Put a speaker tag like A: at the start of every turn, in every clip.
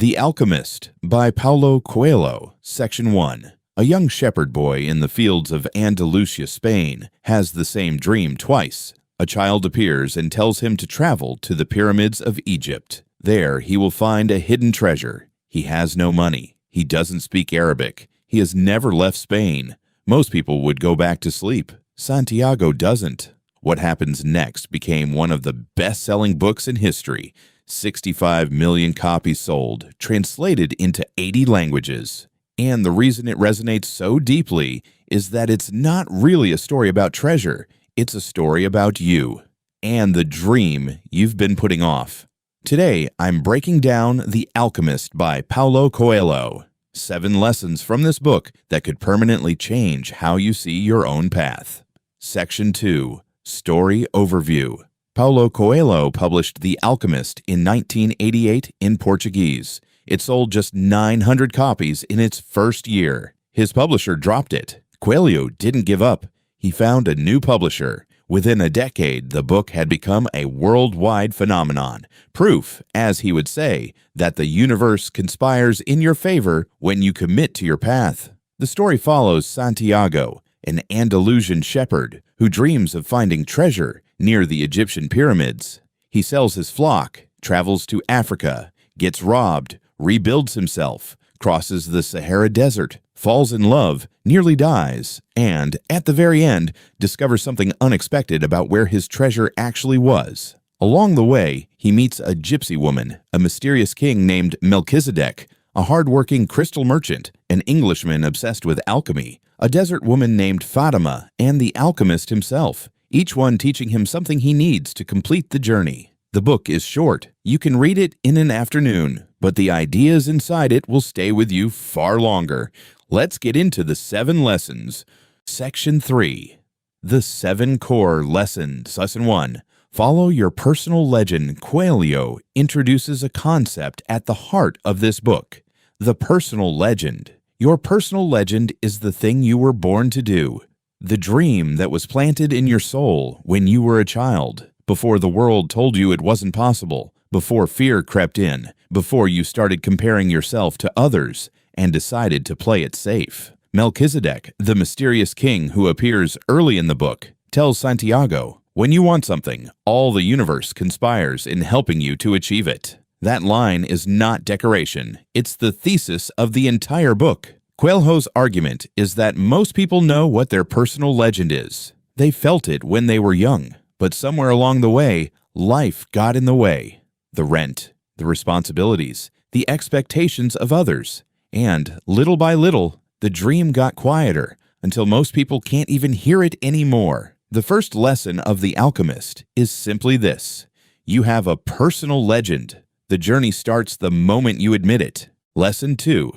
A: The Alchemist by Paulo Coelho, Section 1. A young shepherd boy in the fields of Andalusia, Spain, has the same dream twice. A child appears and tells him to travel to the pyramids of Egypt. There he will find a hidden treasure. He has no money. He doesn't speak Arabic. He has never left Spain. Most people would go back to sleep. Santiago doesn't. What happens next became one of the best-selling books in history. 65 million copies sold, translated into 80 languages. And the reason it resonates so deeply is that it's not really a story about treasure. It's a story about you and the dream you've been putting off. Today, I'm breaking down The Alchemist by Paulo Coelho. 7 lessons from this book that could permanently change how you see your own path. Section 2. Story Overview. Paulo Coelho published The Alchemist in 1988 in Portuguese. It sold just 900 copies in its first year. His publisher dropped it. Coelho didn't give up. He found a new publisher. Within a decade, the book had become a worldwide phenomenon. Proof, as he would say, that the universe conspires in your favor when you commit to your path. The story follows Santiago, an Andalusian shepherd who dreams of finding treasure near the Egyptian pyramids. He sells his flock, travels to Africa, gets robbed, rebuilds himself, crosses the Sahara Desert, falls in love, nearly dies, and, at the very end, discovers something unexpected about where his treasure actually was. Along the way, he meets a gypsy woman, a mysterious king named Melchizedek, a hard-working crystal merchant, an Englishman obsessed with alchemy, a desert woman named Fatima, and the alchemist himself, each one teaching him something he needs to complete the journey. The book is short. You can read it in an afternoon, but the ideas inside it will stay with you far longer. Let's get into the 7 lessons. Section 3. The 7 core lessons. Lesson 1. Follow your personal legend. Coelho introduces a concept at the heart of this book. The personal legend. Your personal legend is the thing you were born to do. The dream that was planted in your soul when you were a child, before the world told you it wasn't possible, before fear crept in, before you started comparing yourself to others and decided to play it safe. Melchizedek, the mysterious king who appears early in the book, tells Santiago, when you want something, all the universe conspires in helping you to achieve it. That line is not decoration. It's the thesis of the entire book. Coelho's argument is that most people know what their personal legend is. They felt it when they were young, but somewhere along the way, life got in the way. The rent, the responsibilities, the expectations of others, and little by little, the dream got quieter until most people can't even hear it anymore. The first lesson of The Alchemist is simply this: you have a personal legend. The journey starts the moment you admit it. Lesson 2.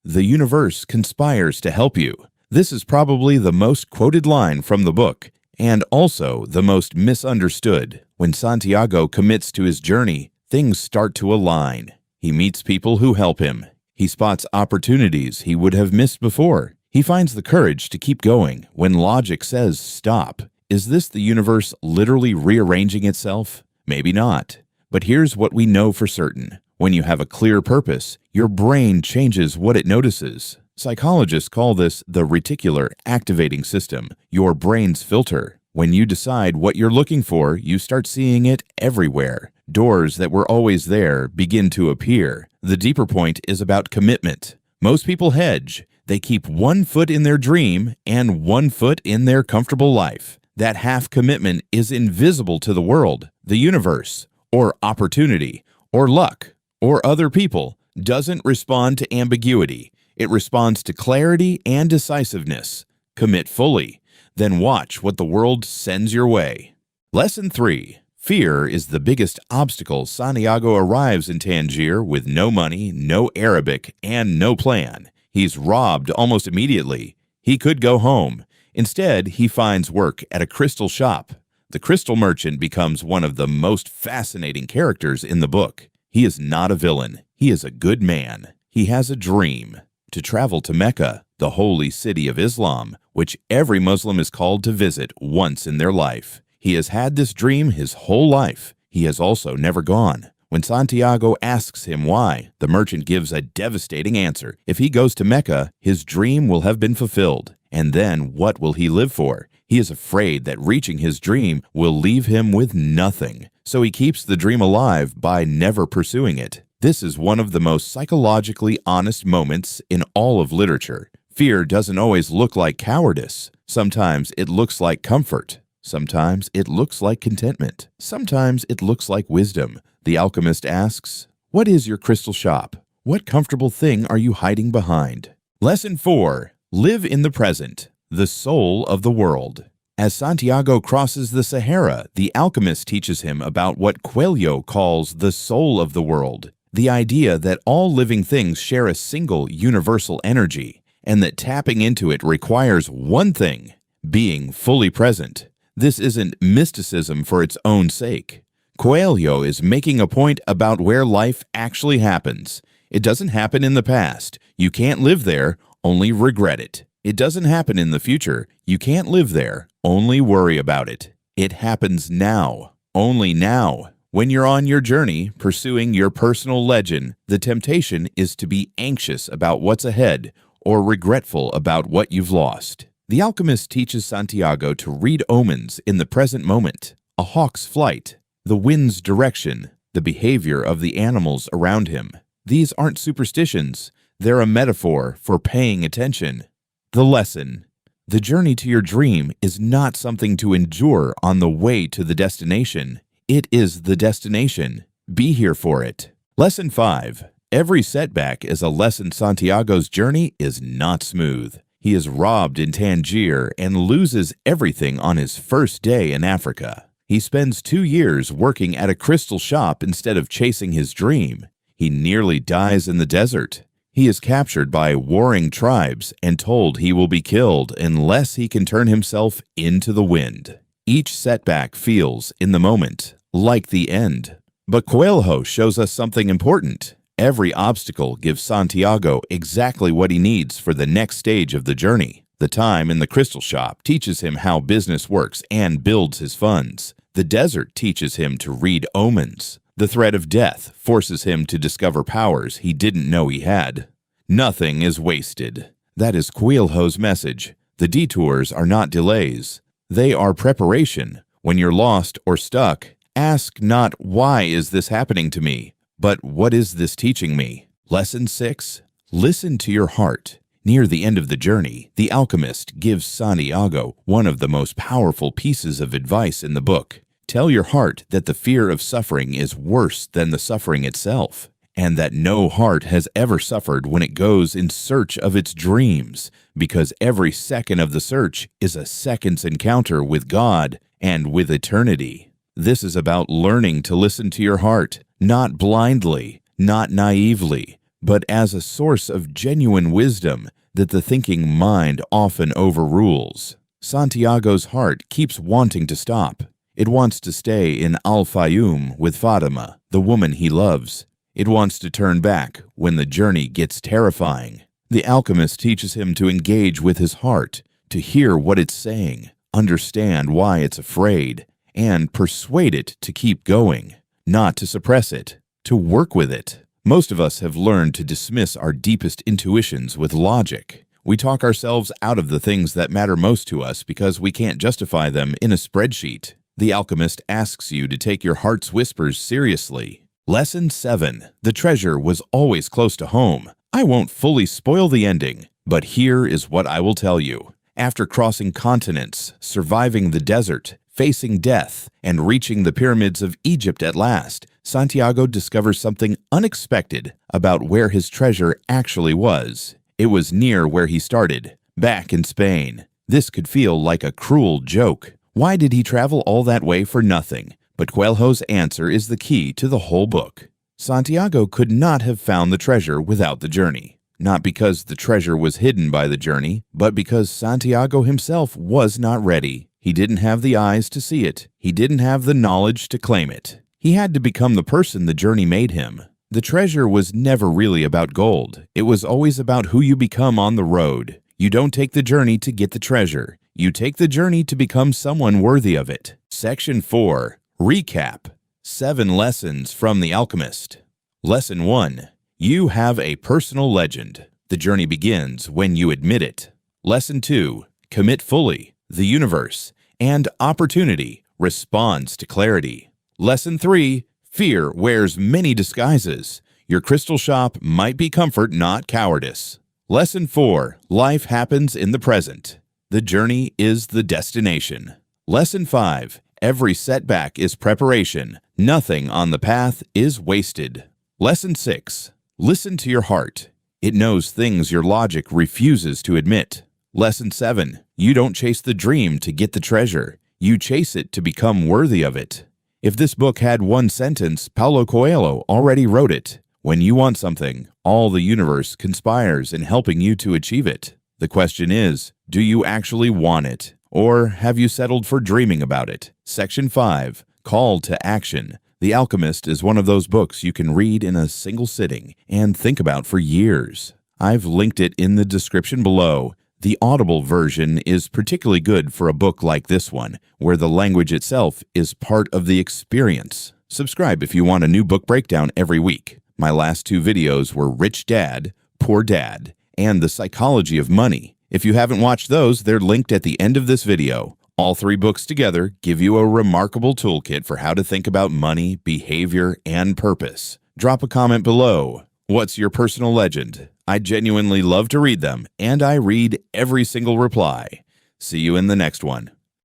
A: The universe conspires to help you. This is probably the most quoted line from the book, and also the most misunderstood. When Santiago commits to his journey, things start to align. He meets people who help him. He spots opportunities he would have missed before. He finds the courage to keep going when logic says stop. Is this the universe literally rearranging itself? Maybe not. But here's what we know for certain. When you have a clear purpose, your brain changes what it notices. Psychologists call this the reticular activating system, your brain's filter. When you decide what you're looking for, you start seeing it everywhere. Doors that were always there begin to appear. The deeper point is about commitment. Most people hedge. They keep 1 foot in their dream and 1 foot in their comfortable life. That half commitment is invisible to the world, the universe, or opportunity, or luck, or other people. Doesn't respond to ambiguity. It responds to clarity and decisiveness. Commit fully. Then watch what the world sends your way. Lesson 3. Fear is the biggest obstacle. Santiago arrives in Tangier with no money, no Arabic, and no plan. He's robbed almost immediately. He could go home. Instead, he finds work at a crystal shop. The crystal merchant becomes one of the most fascinating characters in the book. He is not a villain. He is a good man. He has a dream to travel to Mecca, the holy city of Islam, which every Muslim is called to visit once in their life. He has had this dream his whole life. He has also never gone. When Santiago asks him why, the merchant gives a devastating answer. If he goes to Mecca, his dream will have been fulfilled. And then what will he live for? He is afraid that reaching his dream will leave him with nothing. So he keeps the dream alive by never pursuing it. This is one of the most psychologically honest moments in all of literature. Fear doesn't always look like cowardice. Sometimes it looks like comfort. Sometimes it looks like contentment. Sometimes it looks like wisdom. The alchemist asks, "What is your crystal shop? What comfortable thing are you hiding behind?" Lesson 4. Live in the present, the soul of the world. As Santiago crosses the Sahara, the alchemist teaches him about what Coelho calls the soul of the world, the idea that all living things share a single universal energy, and that tapping into it requires one thing: being fully present. This isn't mysticism for its own sake. Coelho is making a point about where life actually happens. It doesn't happen in the past. You can't live there, only regret it. It doesn't happen in the future. You can't live there, only worry about it. It happens now, only now. When you're on your journey, pursuing your personal legend, the temptation is to be anxious about what's ahead or regretful about what you've lost. The alchemist teaches Santiago to read omens in the present moment, a hawk's flight, the wind's direction, the behavior of the animals around him. These aren't superstitions. They're a metaphor for paying attention. The lesson: the journey to your dream is not something to endure on the way to the destination. It is the destination. Be here for it. Lesson 5. Every setback is a lesson. Santiago's journey is not smooth. He is robbed in Tangier and loses everything on his first day in Africa. He spends 2 years working at a crystal shop instead of chasing his dream. He nearly dies in the desert. He is captured by warring tribes and told he will be killed unless he can turn himself into the wind. Each setback feels, in the moment, like the end. But Coelho shows us something important. Every obstacle gives Santiago exactly what he needs for the next stage of the journey. The time in the crystal shop teaches him how business works and builds his funds. The desert teaches him to read omens. The threat of death forces him to discover powers he didn't know he had. Nothing is wasted. That is Coelho's message. The detours are not delays. They are preparation. When you're lost or stuck, ask not, "Why is this happening to me?" but "What is this teaching me?" Lesson 6. Listen to your heart. Near the end of the journey, the alchemist gives Santiago one of the most powerful pieces of advice in the book. Tell your heart that the fear of suffering is worse than the suffering itself, and that no heart has ever suffered when it goes in search of its dreams, because every second of the search is a second's encounter with God and with eternity. This is about learning to listen to your heart, not blindly, not naively, but as a source of genuine wisdom that the thinking mind often overrules. Santiago's heart keeps wanting to stop. It wants to stay in Al-Fayoum with Fatima, the woman he loves. It wants to turn back when the journey gets terrifying. The alchemist teaches him to engage with his heart, to hear what it's saying, understand why it's afraid, and persuade it to keep going, not to suppress it, to work with it. Most of us have learned to dismiss our deepest intuitions with logic. We talk ourselves out of the things that matter most to us because we can't justify them in a spreadsheet. The alchemist asks you to take your heart's whispers seriously. Lesson 7. The treasure was always close to home. I won't fully spoil the ending, but here is what I will tell you. After crossing continents, surviving the desert, facing death, and reaching the pyramids of Egypt at last, Santiago discovers something unexpected about where his treasure actually was. It was near where he started, back in Spain. This could feel like a cruel joke. Why did he travel all that way for nothing? But Coelho's answer is the key to the whole book. Santiago could not have found the treasure without the journey. Not because the treasure was hidden by the journey, but because Santiago himself was not ready. He didn't have the eyes to see it. He didn't have the knowledge to claim it. He had to become the person the journey made him. The treasure was never really about gold. It was always about who you become on the road. You don't take the journey to get the treasure. You take the journey to become someone worthy of it. Section 4. Recap. 7 Lessons from the Alchemist. Lesson 1. You have a personal legend. The journey begins when you admit it. Lesson 2. Commit fully. The universe and opportunity responds to clarity. Lesson 3. Fear wears many disguises. Your crystal shop might be comfort, not cowardice. Lesson 4. Life happens in the present. The journey is the destination. Lesson 5. Every setback is preparation. Nothing on the path is wasted. Lesson 6. Listen to your heart. It knows things your logic refuses to admit. Lesson 7. You don't chase the dream to get the treasure. You chase it to become worthy of it. If this book had one sentence, Paulo Coelho already wrote it. When you want something, all the universe conspires in helping you to achieve it. The question is, do you actually want it? Or have you settled for dreaming about it? Section 5. Call to Action. The Alchemist is one of those books you can read in a single sitting and think about for years. I've linked it in the description below. The Audible version is particularly good for a book like this one, where the language itself is part of the experience. Subscribe if you want a new book breakdown every week. My last 2 videos were Rich Dad, Poor Dad, and The Psychology of Money. If you haven't watched those, they're linked at the end of this video. All 3 books together give you a remarkable toolkit for how to think about money, behavior, and purpose. Drop a comment below. What's your personal legend? I genuinely love to read them, and I read every single reply. See you in the next one.